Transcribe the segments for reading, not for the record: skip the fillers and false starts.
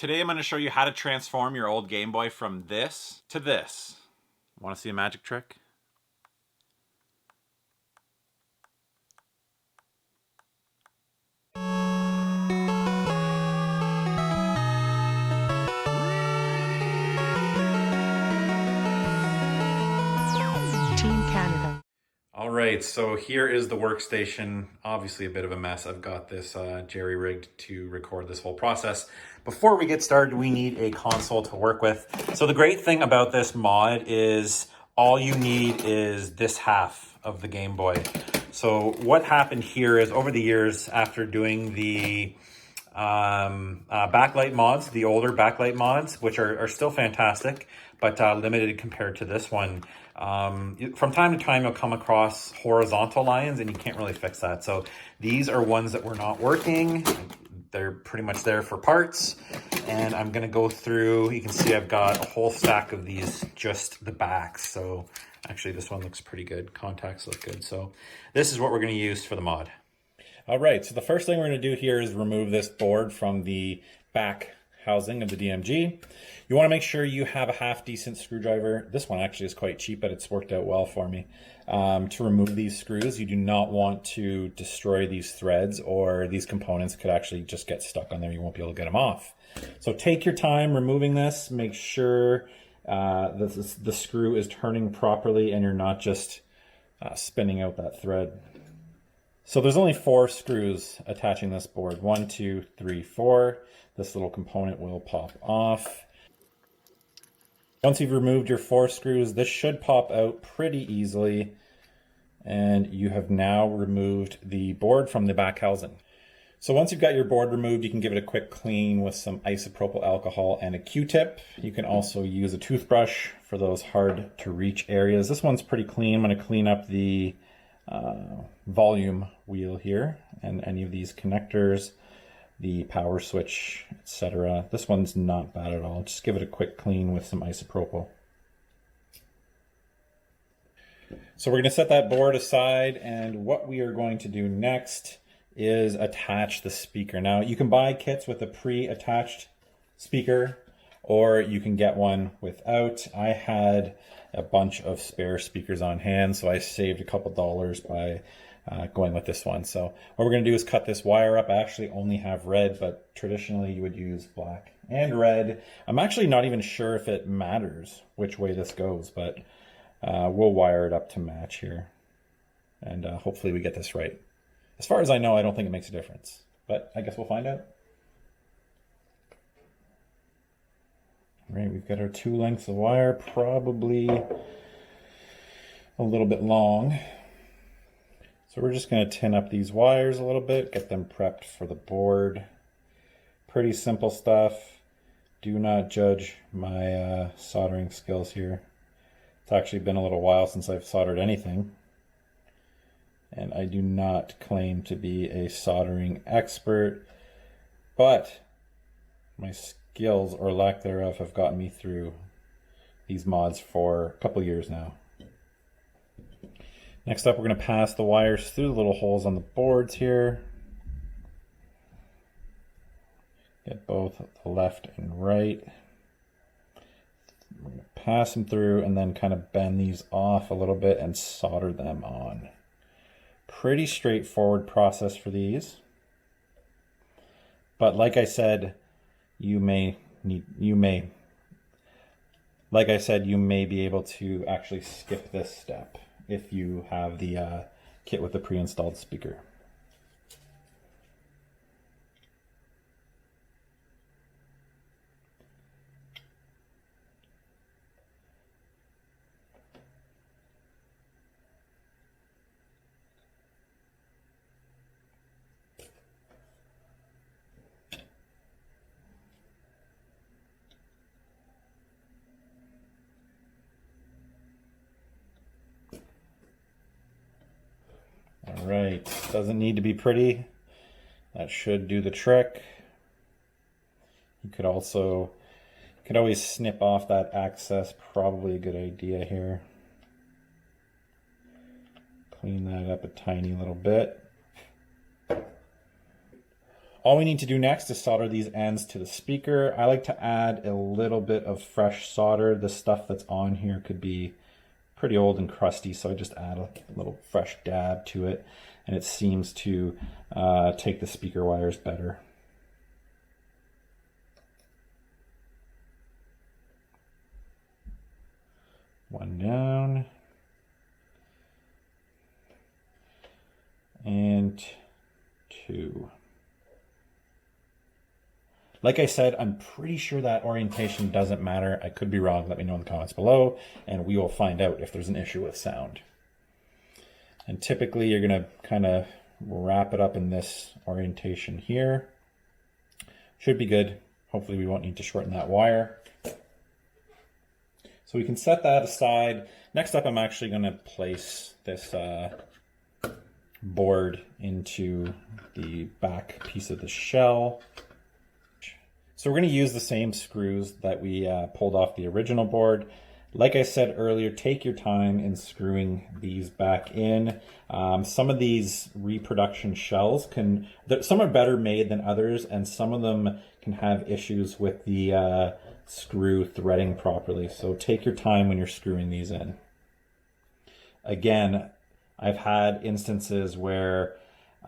Today I'm going to show you how to transform your old Game Boy from this to this. Want to see a magic trick? Team Canada. Alright, so here is the workstation. Obviously a bit of a mess. I've got this jerry-rigged to record this whole process. Before we get started, we need a console to work with. So the great thing about this mod is all you need is this half of the Game Boy. So what happened here is over the years, after doing the backlight mods, the older backlight mods, which are still fantastic, but limited compared to this one. From time to time, you'll come across horizontal lines and you can't really fix that. So these are ones that were not working. They're pretty much there for parts. And I'm going to go through, you can see I've got a whole stack of these, just the backs. So actually this one looks pretty good. Contacts look good. So this is what we're going to use for the mod. All right, so the first thing we're going to do here is remove this board from the back housing of the DMG. You want to make sure you have a half decent screwdriver. This one actually is quite cheap, but it's worked out well for me. To remove these screws, you do not want to destroy these threads, or these components could actually just get stuck on there. You won't be able to get them off. So take your time removing this. Make sure that the screw is turning properly and you're not just spinning out that thread. So there's only 4 screws attaching this board. 1, 2, 3, 4. This little component will pop off. Once you've removed your 4 screws, this should pop out pretty easily. And you have now removed the board from the back housing. So once you've got your board removed, you can give it a quick clean with some isopropyl alcohol and a Q-tip. You can also use a toothbrush for those hard to reach areas. This one's pretty clean. I'm going to clean up the volume wheel here and any of these connectors, the power switch, etc. This one's not bad at all. Just give it a quick clean with some isopropyl. So we're going to set that board aside, and what we are going to do next is attach the speaker. Now you can buy kits with a pre-attached speaker, or you can get one without. I had a bunch of spare speakers on hand, so I saved a couple dollars by going with this one. So what we're going to do is cut this wire up. I actually only have red, but traditionally you would use black and red. I'm actually not even sure if it matters which way this goes, but we'll wire it up to match here, and hopefully we get this right. As far as I know, I don't think it makes a difference, but I guess we'll find out. All right, we've got our 2 lengths of wire, probably a little bit long. So we're just going to tin up these wires a little bit, get them prepped for the board. Pretty simple stuff. Do not judge my soldering skills here. It's actually been a little while since I've soldered anything. And I do not claim to be a soldering expert, but my skills, or lack thereof, have gotten me through these mods for a couple years now. Next up, we're going to pass the wires through the little holes on the boards here. Get both the left and right. We're going to pass them through and then kind of bend these off a little bit and solder them on. Pretty straightforward process for these. But like I said, you may be able to actually skip this step if you have the kit with the pre-installed speaker. All right, doesn't need to be pretty. That should do the trick. You could always snip off that excess, probably a good idea here. Clean that up a tiny little bit. All we need to do next is solder these ends to the speaker. I like to add a little bit of fresh solder. The stuff that's on here could be pretty old and crusty, so I just add a little fresh dab to it, and it seems to take the speaker wires better. One down. And two. Like I said, I'm pretty sure that orientation doesn't matter. I could be wrong. Let me know in the comments below, and we will find out if there's an issue with sound. And typically you're gonna kind of wrap it up in this orientation here. Should be good. Hopefully we won't need to shorten that wire. So we can set that aside. Next up, I'm actually gonna place this board into the back piece of the shell. So we're going to use the same screws that we pulled off the original board. Like I said earlier, take your time in screwing these back in. Some of these reproduction shells some are better made than others, and some of them can have issues with the screw threading properly. So take your time when you're screwing these in. Again, I've had instances where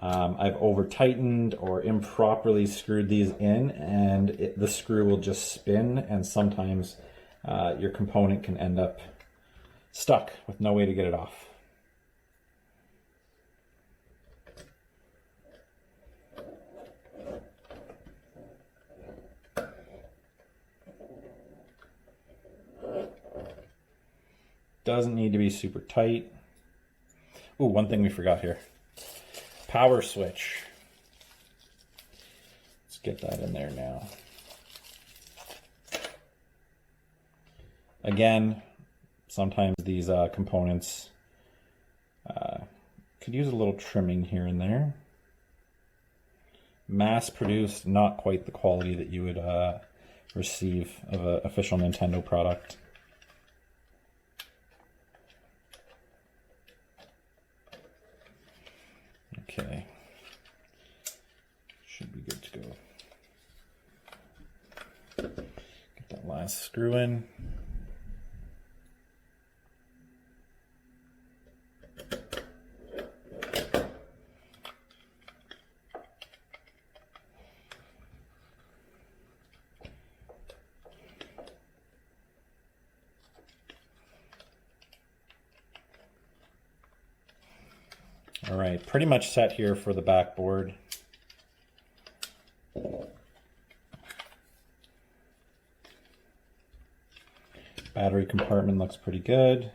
I've over tightened or improperly screwed these in, and the screw will just spin, and sometimes your component can end up stuck with no way to get it off. Doesn't need to be super tight. Ooh, one thing we forgot here. Power switch. Let's get that in there now. Again, sometimes these components could use a little trimming here and there. Mass produced, not quite the quality that you would receive of an official Nintendo product. Okay, should be good to go. Get that last screw in. All right, pretty much set here for the backboard. Battery compartment looks pretty good.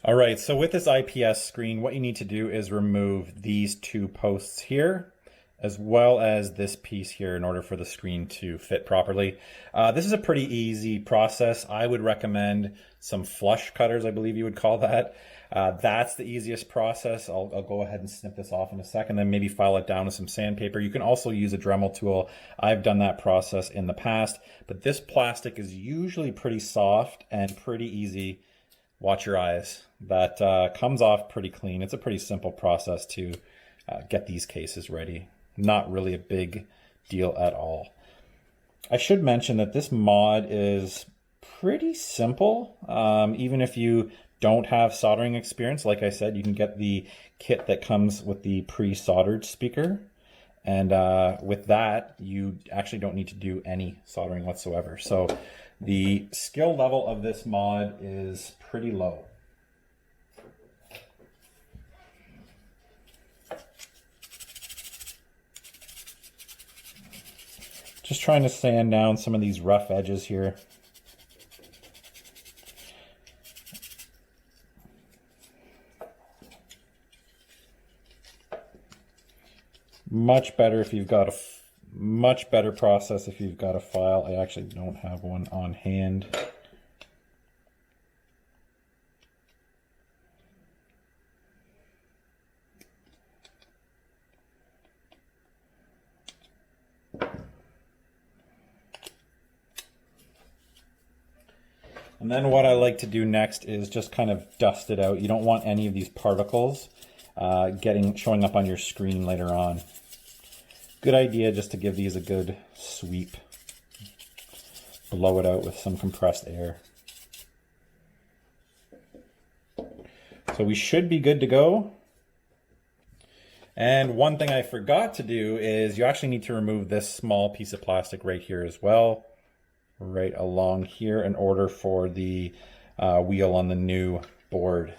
All right, so with this IPS screen, what you need to do is remove these two posts here, as well as this piece here in order for the screen to fit properly. This is a pretty easy process. I would recommend some flush cutters, I believe you would call that. That's the easiest process. I'll go ahead and snip this off in a second, then maybe file it down with some sandpaper. You can also use a Dremel tool. I've done that process in the past, but this plastic is usually pretty soft and pretty easy. Watch your eyes. That comes off pretty clean. It's a pretty simple process to get these cases ready. Not really a big deal at all. I should mention that this mod is pretty simple. Even if you don't have soldering experience, like I said, you can get the kit that comes with the pre-soldered speaker. And with that, you actually don't need to do any soldering whatsoever. So the skill level of this mod is pretty low. Just trying to sand down some of these rough edges here. Much better if you've got a much better process if you've got a file. I actually don't have one on hand. And then what I like to do next is just kind of dust it out. You don't want any of these particles showing up on your screen later on. Good idea just to give these a good sweep. Blow it out with some compressed air. So we should be good to go. And one thing I forgot to do is you actually need to remove this small piece of plastic right here as well, right along here, in order for the wheel on the new board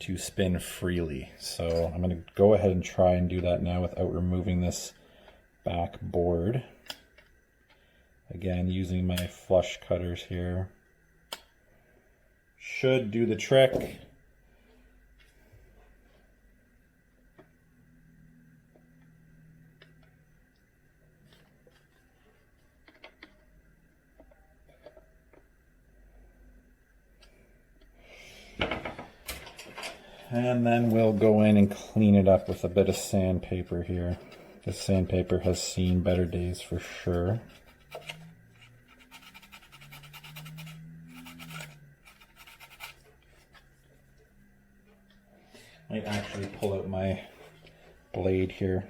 to spin freely. So I'm going to go ahead and try and do that now without removing this back board. Again, using my flush cutters here. Should do the trick. And then we'll go in and clean it up with a bit of sandpaper here. This sandpaper has seen better days for sure. Might actually pull out my blade here.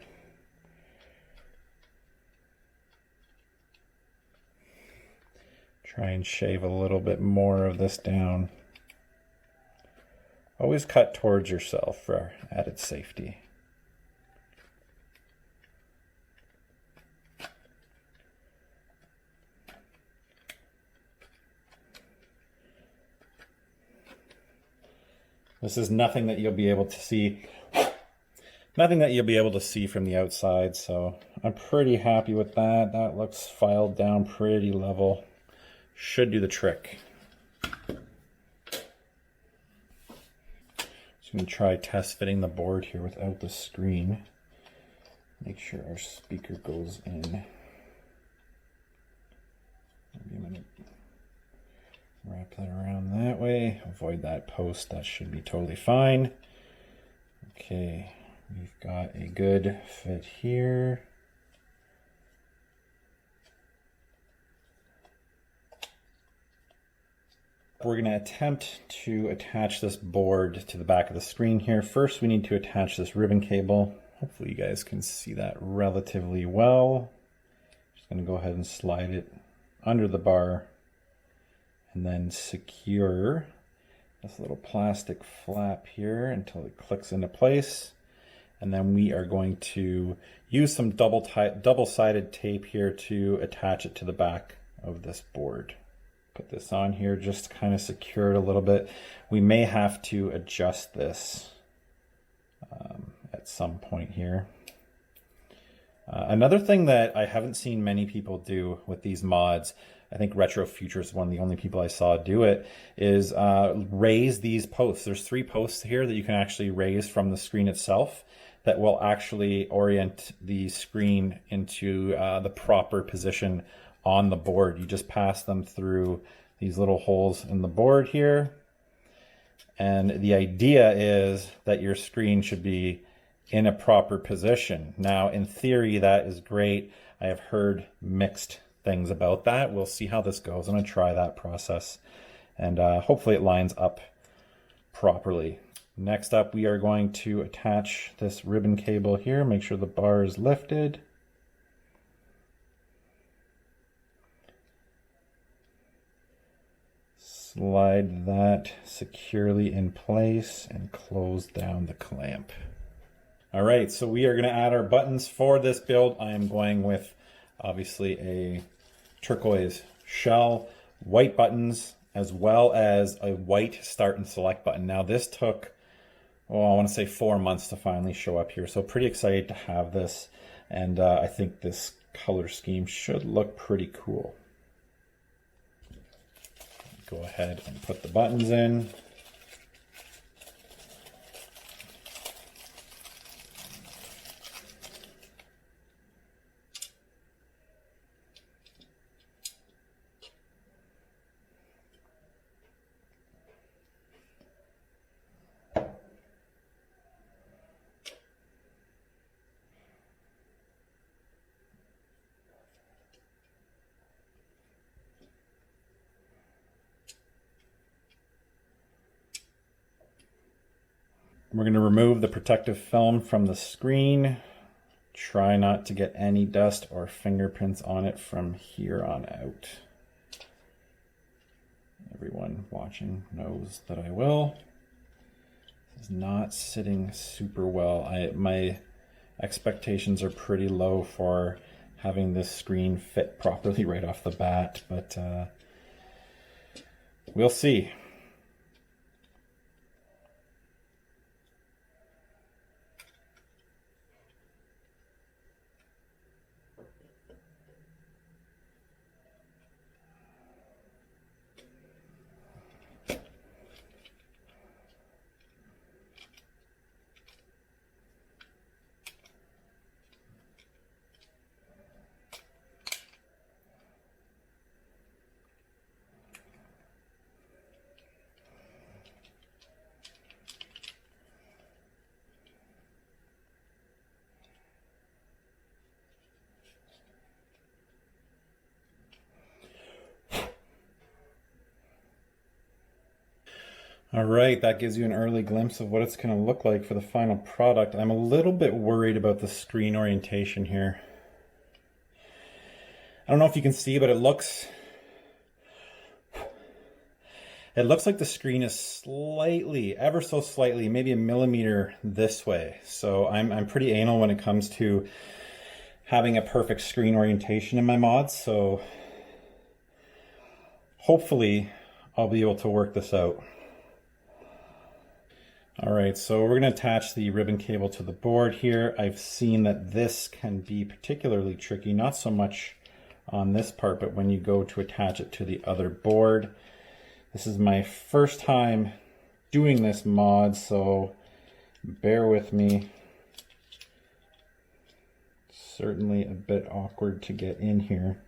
Try and shave a little bit more of this down. Always cut towards yourself for added safety. This is nothing that you'll be able to see. Nothing that you'll be able to see from the outside, so I'm pretty happy with that. That looks filed down pretty level. Should do the trick. Just going to try test fitting the board here without the screen. Make sure our speaker goes in. Maybe I'm going to wrap that around that way. Avoid that post. That should be totally fine. Okay, we've got a good fit here. We're going to attempt to attach this board to the back of the screen here. First, we need to attach this ribbon cable. Hopefully you guys can see that relatively well. Just going to go ahead and slide it under the bar and then secure this little plastic flap here until it clicks into place. And then we are going to use some double-sided tape here to attach it to the back of this board. Put this on here just to kind of secure it a little bit. We may have to adjust this at some point here. Another thing that I haven't seen many people do with these mods, I think Retro Future is one of the only people I saw do it, is raise these posts. There's 3 posts here that you can actually raise from the screen itself that will actually orient the screen into the proper position on the board. You just pass them through these little holes in the board here. And the idea is that your screen should be in a proper position. Now, in theory, that is great. I have heard mixed things about that. We'll see how this goes. I'm going to try that process, and hopefully it lines up properly. Next up, we are going to attach this ribbon cable here. Make sure the bar is lifted. Slide that securely in place and close down the clamp. All right, so we are going to add our buttons for this build. I am going with obviously a turquoise shell, white buttons, as well as a white start and select button. Now this took, I want to say 4 months to finally show up here. So pretty excited to have this. And I think this color scheme should look pretty cool. Go ahead and put the buttons in. We're going to remove the protective film from the screen. Try not to get any dust or fingerprints on it from here on out. Everyone watching knows that I will. This is not sitting super well. My expectations are pretty low for having this screen fit properly right off the bat, but we'll see. All right, that gives you an early glimpse of what it's going to look like for the final product. I'm a little bit worried about the screen orientation here. I don't know if you can see, but it looks like the screen is slightly, ever so slightly, maybe a millimeter this way. So I'm pretty anal when it comes to having a perfect screen orientation in my mods. So hopefully I'll be able to work this out. All right, so we're gonna attach the ribbon cable to the board here. I've seen that this can be particularly tricky, not so much on this part, but when you go to attach it to the other board. This is my first time doing this mod, so bear with me. Certainly a bit awkward to get in here.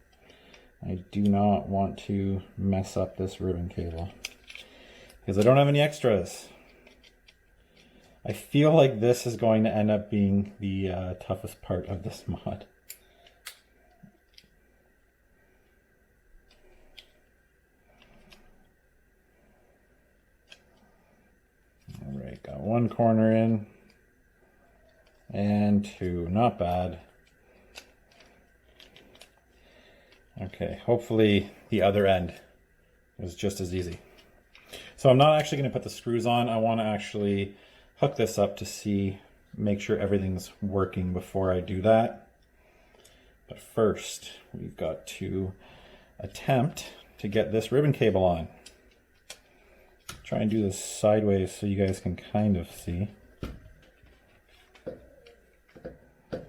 I do not want to mess up this ribbon cable because I don't have any extras. I feel like this is going to end up being the toughest part of this mod. All right, got one corner in and two, not bad. Okay, hopefully the other end is just as easy. So I'm not actually going to put the screws on. I want to actually hook this up to make sure everything's working before I do that. But first, we've got to attempt to get this ribbon cable on. Try and do this sideways so you guys can kind of see. I'm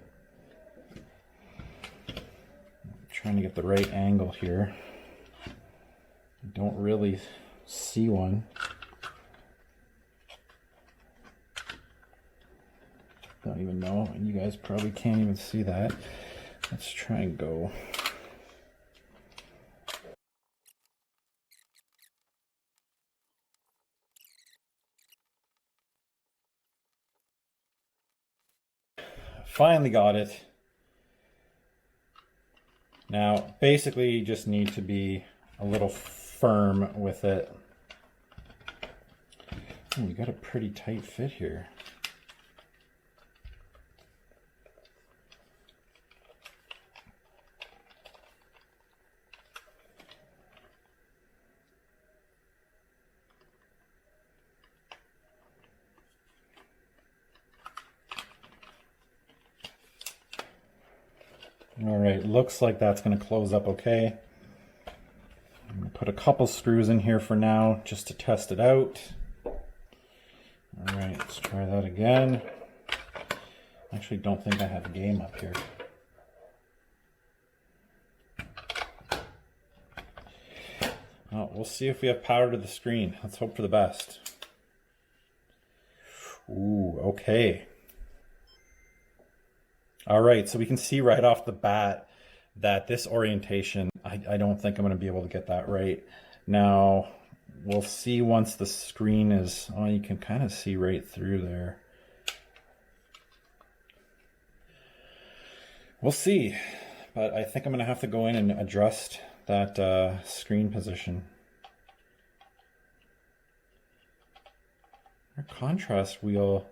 trying to get the right angle here. I don't really see one. Don't even know, and you guys probably can't even see that. Let's try and go. Finally got it. Now, basically, you just need to be a little firm with it. Oh, we got a pretty tight fit here. All right, looks like that's going to close up okay. I'm going to put a couple screws in here for now just to test it out. All right, let's try that again. I actually don't think I have a game up here. Oh, we'll see if we have power to the screen. Let's hope for the best. Ooh, okay. All right, so we can see right off the bat that this orientation, I don't think I'm going to be able to get that right. Now, we'll see once the screen is, oh, you can kind of see right through there. We'll see, but I think I'm going to have to go in and adjust that screen position. Our contrast wheel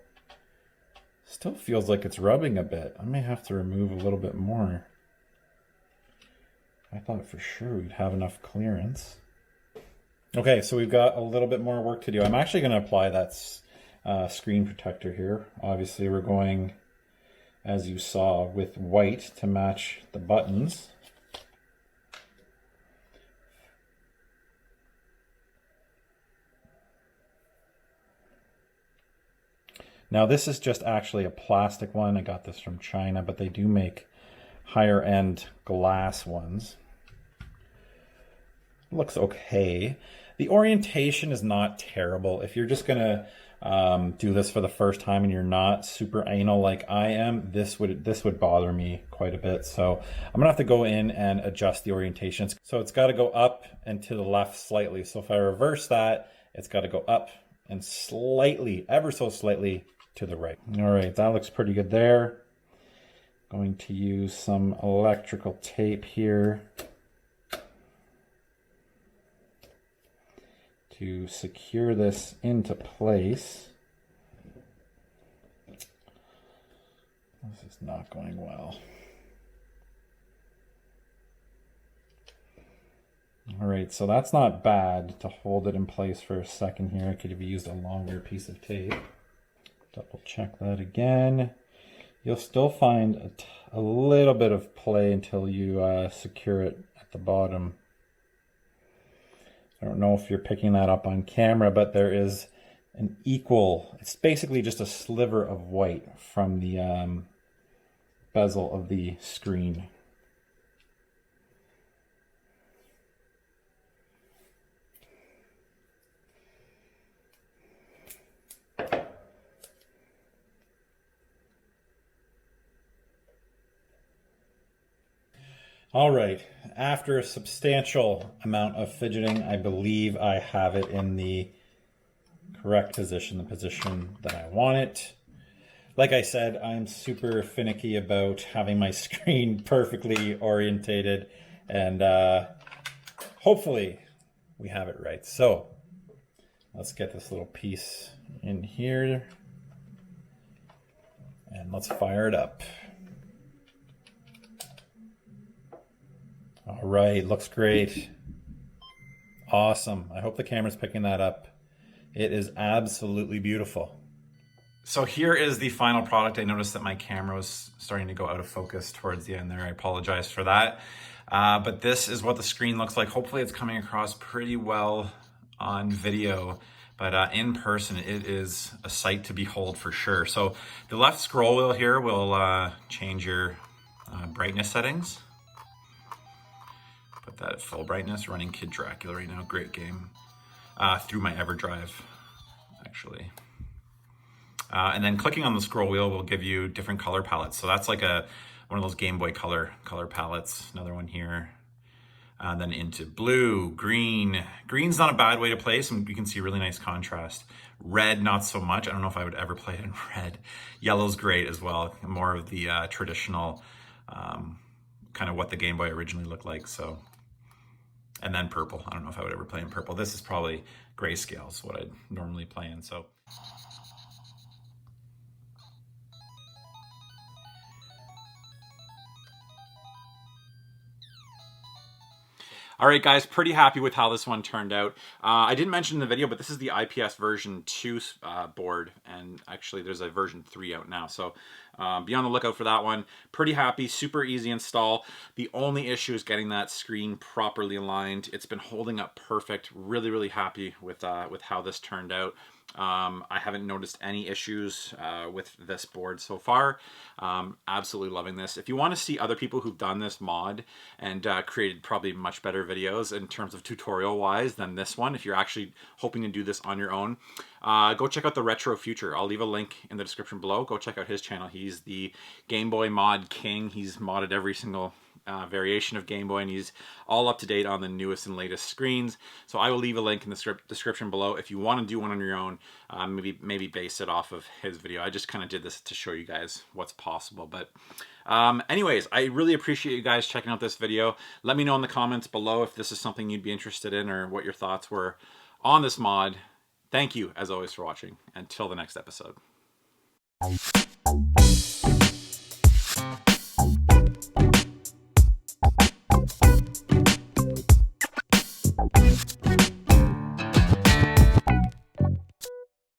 still feels like it's rubbing a bit. I may have to remove a little bit more. I thought for sure we'd have enough clearance. Okay, so we've got a little bit more work to do. I'm actually going to apply that screen protector here. Obviously we're going, as you saw, with white to match the buttons. Now this is just actually a plastic one. I got this from China, but they do make higher end glass ones. Looks okay. The orientation is not terrible. If you're just gonna do this for the first time and you're not super anal like I am, this would bother me quite a bit. So I'm gonna have to go in and adjust the orientations. So it's got to go up and to the left slightly. So if I reverse that, it's got to go up and slightly, ever so slightly, to the right. All right, that looks pretty good there. Going to use some electrical tape here to secure this into place. This is not going well. All right, so that's not bad to hold it in place for a second here. I could have used a longer piece of tape. Double check that again. You'll still find a little bit of play until you secure it at the bottom. I don't know if you're picking that up on camera, but there is an equal, it's basically just a sliver of white from the bezel of the screen. All right, after a substantial amount of fidgeting, I believe I have it in the correct position, the position that I want it. Like I said, I'm super finicky about having my screen perfectly orientated, and hopefully we have it right. So let's get this little piece in here and let's fire it up. All right, looks great. Awesome. I hope the camera's picking that up. It is absolutely beautiful. So here is the final product. I noticed that my camera was starting to go out of focus towards the end there. I apologize for that. But this is what the screen looks like. Hopefully it's coming across pretty well on video, but in person it is a sight to behold for sure. So the left scroll wheel here will change your brightness settings. Put that at full brightness, running Kid Dracula right now, great game. Through my EverDrive, actually. And then clicking on the scroll wheel will give you different color palettes. So that's like one of those Game Boy color palettes. Another one here. Then into blue, green. Green's not a bad way to play, so you can see really nice contrast. Red, not so much. I don't know if I would ever play it in red. Yellow's great as well. More of the traditional, kind of what the Game Boy originally looked like. So, and then purple. I don't know if I would ever play in purple. This is probably grayscale is what I'd normally play in. So. All right, guys, pretty happy with how this one turned out. I didn't mention in the video, but this is the IPS version 2 board, and actually there's a version 3 out now, so be on the lookout for that one. Pretty happy, super easy install. The only issue is getting that screen properly aligned. It's been holding up perfect. Really, really happy with how this turned out. I haven't noticed any issues with this board so far. Absolutely loving this. If you want to see other people who've done this mod and created probably much better videos in terms of tutorial wise than this one, if you're actually hoping to do this on your own, go check out the Retro Future. I'll leave a link in the description below. Go check out his channel. He's the Game Boy mod king. He's modded every single variation of Game Boy, and he's all up to date on the newest and latest screens. So I will leave a link in the description below if you want to do one on your own. Maybe base it off of his video. I just kind of did this to show you guys what's possible. But anyways, I really appreciate you guys checking out this video. Let me know in the comments below if this is something you'd be interested in or what your thoughts were on this mod. Thank you, as always, for watching. Until the next episode.